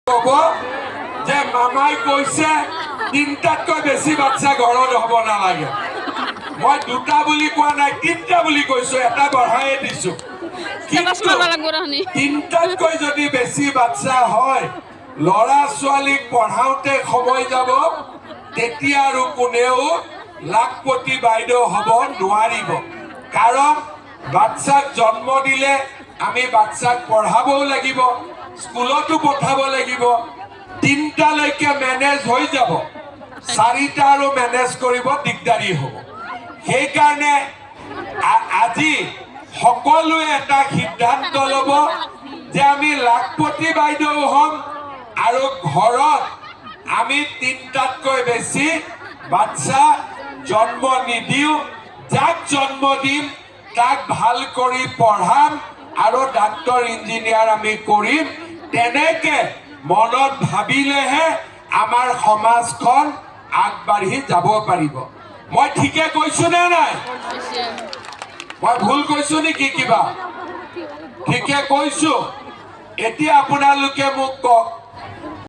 কব যে মামাই কৈছে তিনটাতকৈ বেছি বাচ্চা ঘৰত হ'ব নালাগে। মই দুটা বুলি কোৱা নাই, তিনটা বুলি কৈছো, এটা বঢ়াই দিছো। তিনটাতকৈ যদি বেছি বাচ্চা হয়, ল'ৰা ছোৱালীক পঢ়াওঁতে সময় যাব, তেতিয়া আৰু কোনেও লাখপতি বাইদেউ হ'ব নোৱাৰিব। কাৰণ বাচ্চাক জন্ম দিলে আমি বাচ্চাক পঢ়াবও লাগিব, স্কুলতো পঠাব লাগিব। তিনটালৈকে মেনেজ হৈ যাব, চাৰিটা আৰু মেনেজ কৰিব দিগদাৰি হ'ব। সেইকাৰণে আজি সকলোৱে এটা সিদ্ধান্ত ল'ব যে আমি লাখপতি বাইদেউ হ'ম আৰু ঘৰত আমি তিনটাতকৈ বেছি বাচ্চা জন্ম নিদিওঁ। যাক জন্ম দিম তাক ভাল কৰি পঢ়াম আৰু ডাক্তৰ ইঞ্জিনিয়াৰ আমি কৰিম। তেনেকে মনত ভাবিলেহে আমাৰ সমাজখন আগবাঢ়ি যাব পাৰিব। মই ঠিকে কৈছো নে নাই? মই ভুল কৈছো নেকি কিবা? ঠিকে কৈছো? এতিয়া আপোনালোকে মোক কওক,